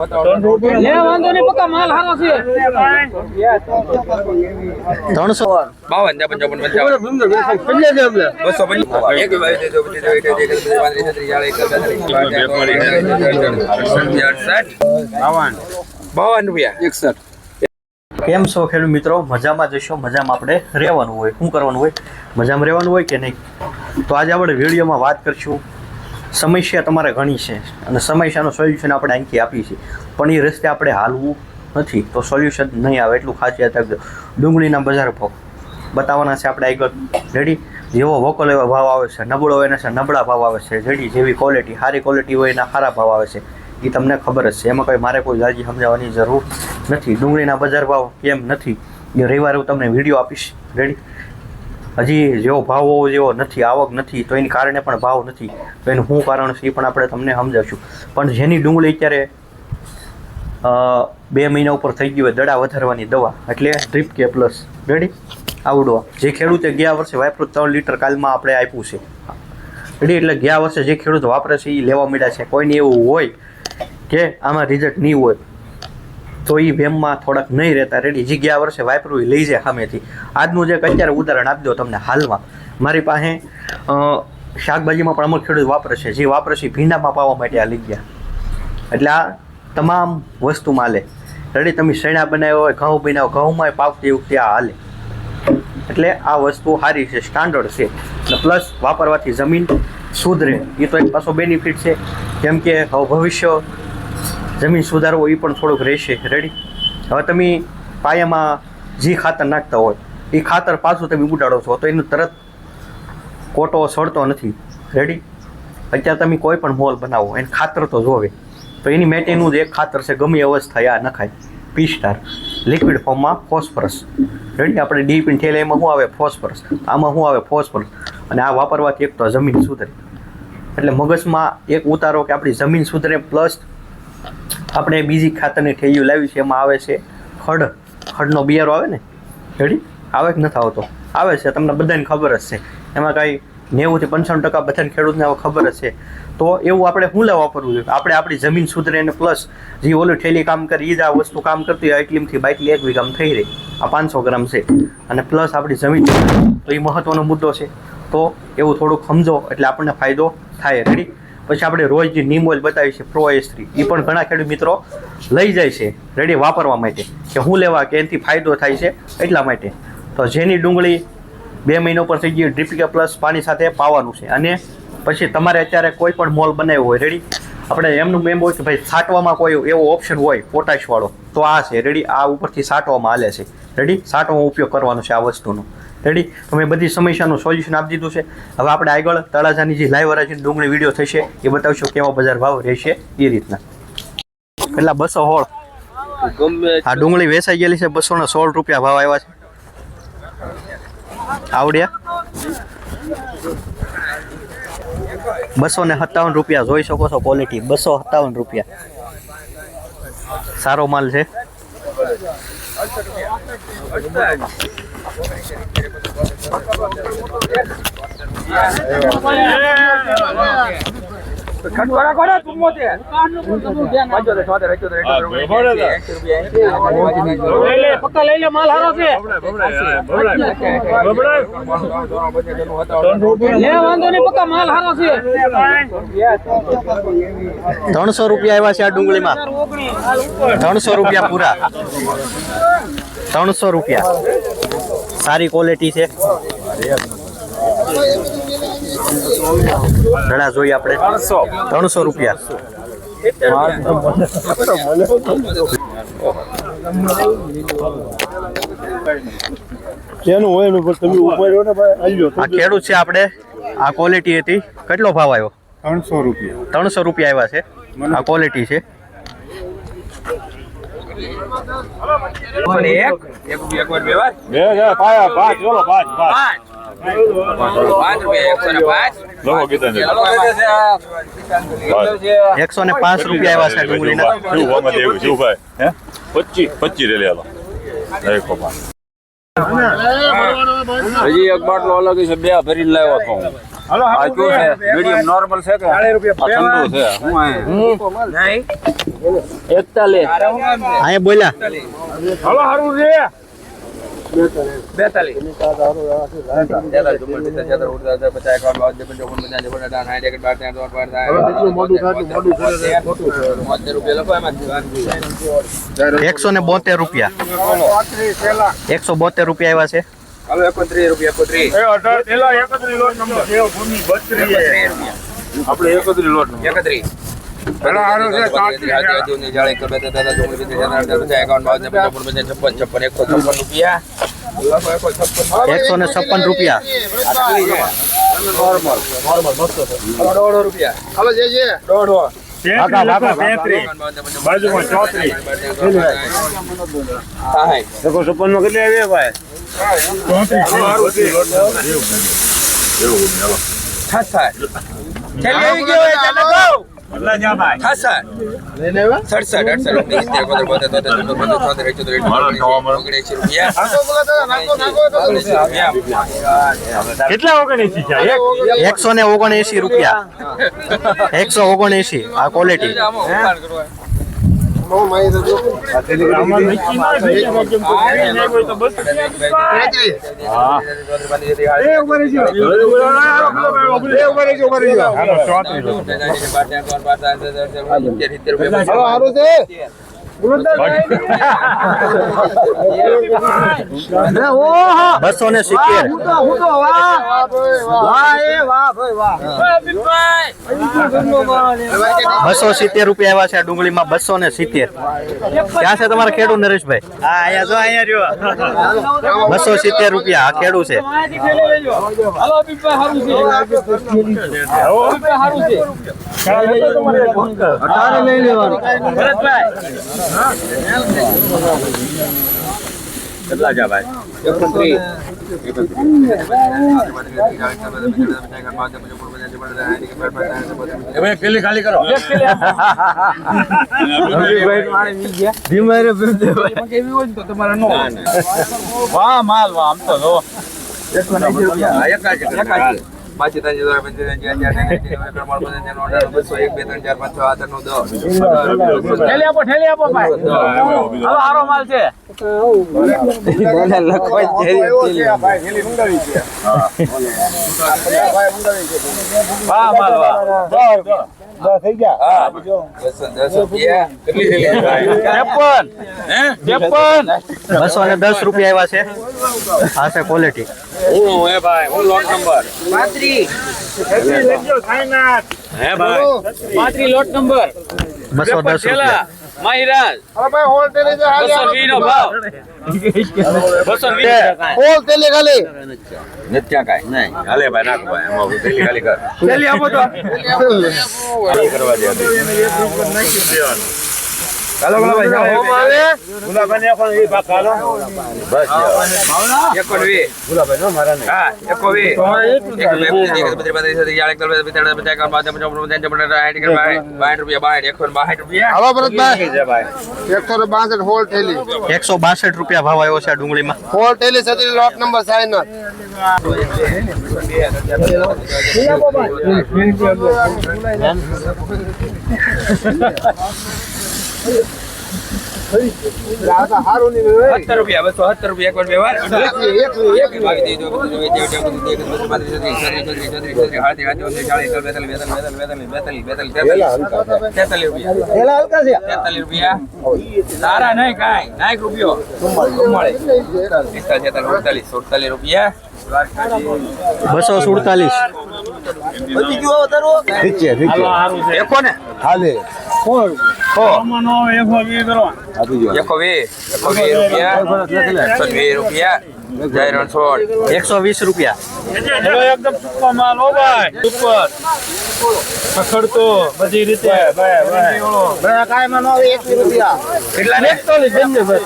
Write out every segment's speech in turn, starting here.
વાંધો નહીં પક્કા માલ હારો છે 352 કેમ છો ખેડૂત મિત્રો? મજામાં જશો? મજામાં આપણે રહેવાનું હોય. શું કરવાનું હોય? મજામાં રહેવાનું હોય કે નહીં? તો આજે આપણે વિડીયોમાં વાત કરીશું. સમસ્યા તમારે ઘણી છે અને સમસ્યાનું સોલ્યુશન આપણે અહીંથી આપીએ છીએ, પણ એ રસ્તે આપણે હાલવું નથી તો સોલ્યુશન નહીં આવે. એટલું ખાસ યાદ રાખજો. ડુંગળીના બજાર ભાવ બતાવવાના છે આપણે આગળ. રેડી? જેવો વોકલ એવા ભાવ આવે છે, નબળો હોય એના નબળા ભાવ આવે છે. રેડી? જેવી ક્વોલિટી સારી ક્વોલિટી હોય એના સારા ભાવ આવે છે. એ તમને ખબર જ છે, એમાં કંઈ મારે કોઈ જાજી સમજાવવાની જરૂર નથી. ડુંગળીના બજાર ભાવ કેમ નથી એ રવિવારે હું તમને વિડીયો આપીશ. રેડી? હજી જેવો ભાવ હોવો જેવો નથી, આવક નથી, તો એની કારણે પણ ભાવ નથી. તો એનું શું કારણ છે એ પણ આપણે તમને સમજાવશું. પણ જેની ડુંગળી અત્યારે 2 મહિના ઉપર થઈ ગઈ હોય, દડા વધારવાની દવા એટલે ડ્રીપ કે પ્લસ. રેડી? આવડવા જે ખેડૂતે ગયા વર્ષે વાપરું 3 લીટર કાલમાં આપણે આપ્યું છે. રેડી? એટલે ગયા વર્ષે જે ખેડૂત વાપરે છે એ લેવા માંડ્યા છે. કોઈને એવું હોય કે આમાં રિઝલ્ટ નહીં હોય તો એ વેમમાં થોડાક નહીં રહેતા. રેડી? જે ગયા વર્ષે વાપરું એ લઈ જાય સામેથી. આજનું જે અત્યારે ઉદાહરણ આપી દો તમને. હાલમાં મારી પાસે શાકભાજીમાં પણ અમુક ખેડૂત વાપરે છે. જે વાપરે છે ભીંડામાં પાવા માટે આ લઈ ગયા. એટલે આ તમામ વસ્તુમાં હાલે. રેડી? તમે શેણા બનાવ્યો હોય, ઘઉં બનાવો, ઘઉંમાં પાવતી વખતે આ હાલે. એટલે આ વસ્તુ સારી છે, સ્ટાન્ડર્ડ છે. અને પ્લસ વાપરવાથી જમીન સુધરે એ તો એક પાછો બેનિફિટ છે. કેમ કે હવે ભવિષ્ય જમીન સુધારવો એ પણ થોડુંક રહેશે. રેડી? હવે તમે પાયામાં જે ખાતર નાખતા હોય એ ખાતર પાછું તમે ઉડાડો છો તો એનું તરત કોટો સડતો નથી. રેડી? અત્યારે તમે કોઈ પણ મોલ બનાવો એને ખાતર તો જોવે, તો એની માટેનું જ એક ખાતર છે, ગમે અવસ્થાએ આ નખાય. P-Star લિક્વિડ ફોર્મમાં ફોસ્ફરસ. રેડી? આપણે ડીપી થેલે એમાં શું આવે? ફોસ્ફરસ. આમાં શું આવે? ફોસ્ફરસ. અને આ વાપરવાથી એક તો જમીન સુધરે. એટલે મગજમાં એક ઉતારો કે આપણી જમીન સુધરે. પ્લસ આપણે બીજી ખાતરની થેલીઓ લાવી છે, એમાં આવે છે ખડનો બિયારો આવે ને. રેડી? આવે કે નથી આવતો? આવે છે, તમને બધાને ખબર જ છે. એમાં કાંઈ 90 થી 95% બધાને ખેડૂતને હવે ખબર જ છે. તો એવું આપણે શું લેવા વાપરવું જોઈએ? આપણે આપણી જમીન સુધરે અને પ્લસ જે ઓલી થેલી કામ કરી એ જ આ વસ્તુ કામ કરતી હોય. એટલીમથી બાટલી 1 વીઘામાં થઈ રહી. આ 500 ગ્રામ છે અને પ્લસ આપણી જમીન, તો એ મહત્ત્વનો મુદ્દો છે. તો એવું થોડુંક સમજો એટલે આપણને ફાયદો થાય. રેડી? પછી આપણે રોજ જે નીમ ઓઇલ બતાવી છે પ્રો S3, એ પણ ઘણા ખેડૂત મિત્રો લઈ જાય છે. રેડી? વાપરવા માટે કે હું લેવા કે એનાથી ફાયદો થાય છે એટલા માટે. તો જેની ડુંગળી 2 મહિના ઉપર થઈ ગઈ, ડ્રીપ પ્લસ પાણી સાથે પાવાનું છે. અને પછી તમારે અત્યારે કોઈ પણ મોલ બનાવ્યો હોય, રેડી? આપણે એમનું એમ હોય કે ભાઈ છાંટવામાં કોઈ એવો ઓપ્શન હોય પોટાશવાળો, તો આ છે. રેડી? આ ઉપરથી છાંટવામાં હાલે છે. રેડી? છાંટવામાં ઉપયોગ કરવાનો છે આ વસ્તુનો. રેડી? તમે બધી સમસ્યાનું સોલ્યુશન આપી દીધું છે. હવે આપણે આગળ તળાજાની જે લાઈવ હરાજીની ડુંગળી વિડીયો થશે એ બતાવશું કેવા બજાર ભાવ રહેશે એ રીતના. કેટલા? 216. આ ડુંગળી વેચાઈ ગયેલી છે. 216 રૂપિયા ભાવ આવ્યા છે. આવડ્યા 257 રૂપિયા. જોઈ શકો છો ક્વોલિટી. 257 રૂપિયા. સારો માલ છે. પક્કા લઈ લે, માલ હારો છે. વાંધો નહીં પક્કા માલ હારો છે. 300 રૂપિયા આવ્યા છે આ ડુંગળીમાં. 300 રૂપિયા પૂરા. 300 રૂપિયા. સારી ક્વોલિટી છે. ઘણા જોઈએ આપણે. 300 રૂપિયા. આ ખેડૂત છે આપણે. આ ક્વોલિટી હતી. કેટલો ભાવ આવ્યો? 300 રૂપિયા. 300 રૂપિયા આવ્યા છે. આ ક્વોલિટી છે. ₹105 રૂપિયા આવ્યા છે ડુંગળીના. 25 હજી એક બાટલો અલગ છે. 2 ભરીને લાવ્યો હતો. આ કયો છે મીડિયમ નોર્મલ છે કે આ ઠંડુ છે હું અહીંયા બોલ્યા હાલો હારું છે 172 રૂપિયા 172 રૂપિયા આવ્યા છે. હાલો 31 રૂપિયા 31 આપણે 31 લોટ 31 પેલા હારો છે 156 રૂપિયા કેટલા 79 છે 179 રૂપિયા 179 આ ક્વોલિટી. બસો ને 270 રૂપિયા આવ્યા છે આ ડુંગળીમાં 270. ક્યાં છે તમારા ખેડૂત નરેશભાઈ? 270 રૂપિયા આ ખેડૂત છે. કેટલા છે ભાઈ? પેલી ખાલી કરો. વાહ માલ વાહ આમ તો જો પાછી તાજી દ્વારા ઠેલી આપો ભાઈ હાલો હારો માલ છે વાહ માલ વાહ 210 રૂપિયા આવ્યા છે. આ છે ક્વોલિટી. હું લોટ નંબર 35 લોટ નંબર 210 રૂપિયા. માહિરાજ 220 નો ભાવ 220 નથી કાંઈ નહીં હાલે ભાઈ નાખ ભાઈ એમાં પેલી ખાલી કર ઠેલી આપો તો કરવા દે ચાલો ગુલાભાઈ ને પણ એ ભાગ હાલો બસ 21 ગુલાભાઈ નો મારા નહીં હા 162 રૂપિયા ભાવ આવ્યો છે આ ડુંગળીમાં. હોલ ટેલી સતી લોટ નંબર સાઈન હારું ની 70 રૂપિયા 270 રૂપિયા એક વાર વ્યવહાર સારા નહીં કાંઈ 1 રૂપિયો 47 રૂપિયા 247. રૂપિયા 120 રૂપિયા. એકદમ સુપર માલ હો ભાઈ સુપર પકડતો બધી રીતે કાયમાં નો 21 રૂપિયા કેટલા ને 41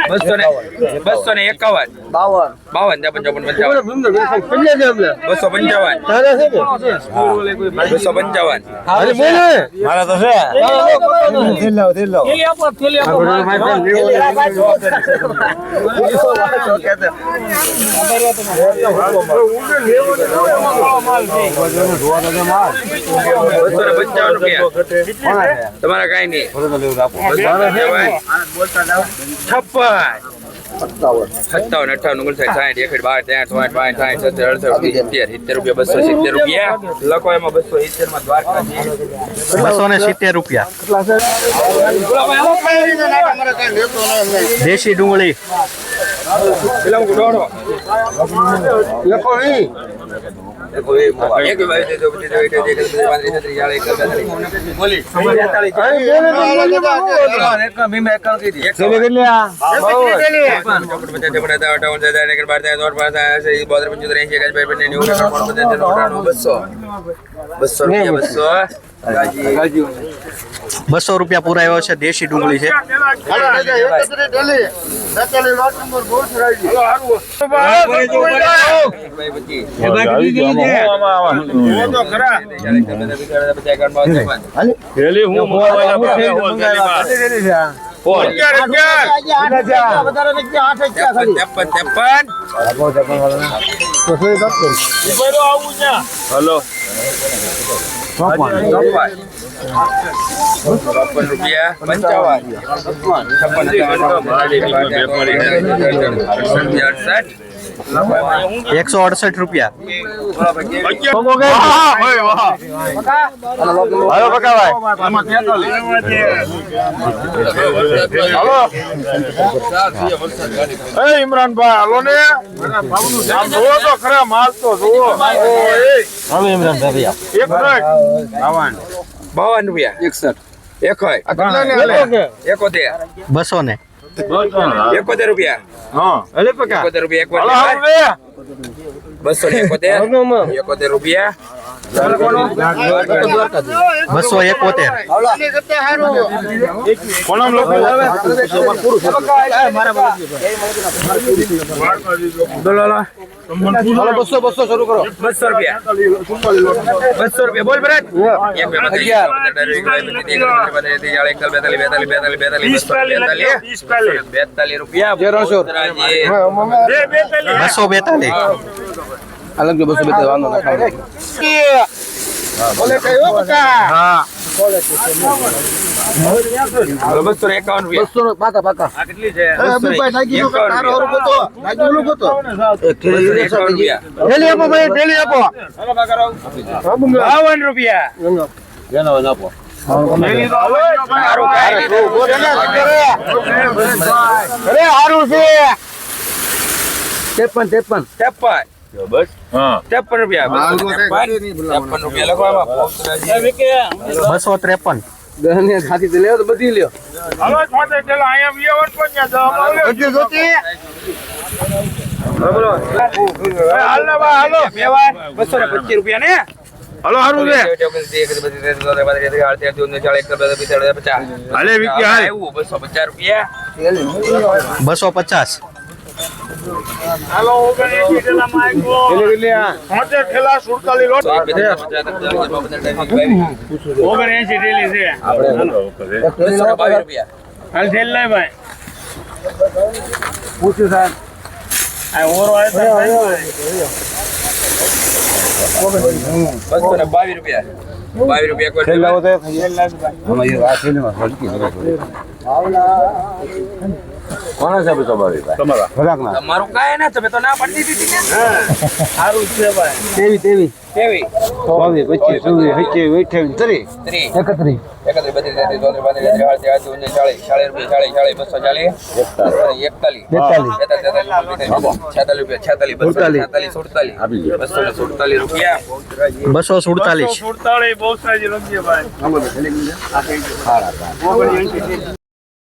251 51 52 52 53 54 255 મારા તો છે થેલી આપો રૂપિયા તમારા કઈ નહીં 57 58 59 રૂપિયા લખો એમાં 270 માં દ્વારકા 270 રૂપિયા દેશી ડુંગળી ₹200 પૂરાયો છે. દેશી ડુંગળી છે. થેલી હું હલો 52 રૂપિયા 168 રૂપિયા. હાલો પકાવાય હાલો ઇમરાનભાઈ હાલો ને આમ જોવો તો ખરા માલ તો જોવો હવે ઇમરાનભાઈ 52 રૂપિયા 200 ને 71 રૂપિયા હા અલે પકા 71 રૂપિયા હાલો હાલો 271 રૂપિયા 271. કોણમ લોકો હાલો 200 શરૂ કરો 200 રૂપિયા બોલ ભરત 42 રૂપિયા 242. અલગ 242 વાંધો ના બોલે કયો બકા હા 251 રૂપિયા 200 પાકા આ કેટલી છે અબુભાઈ લાગી નો તારો ઓર ગોતો લાગી ઓલું ગોતો 251 રૂપિયા ઢેલી આપો ભાઈ ઢેલી આપો 52 રૂપિયા અરે હારું છે 53 બસ હા 53 રૂપિયા 53 રૂપિયા લખવામાં 253. દહને ખાતી તો લેવો તો બધી લ્યો હાલો છોટે ચલો અહીંયા વિયવર પણ ત્યાં બધી જોતી હાલ ને બા હાલો 225 રૂપિયા ને હાલો હારું છે હાલે વિકી હાલ 250 રૂપિયા 250. હાલો 79 ઠેલા માઈકો છોટે ઠેલા 47 લોટ 79 ઠેલી છે 222 રૂપિયા હાલ થેલ નહીં ભાઈ પૂછ્યું સાહેબ આ ઓરો આવે તો 222 રૂપિયા 22 રૂપિયા તમારું કાંઈ ના તમે તો ના પાડી દીધી ને સારું છે ભાઈ તેવી કેવી 24 25 30 31 247. બહુ સારી રમજે ભાઈ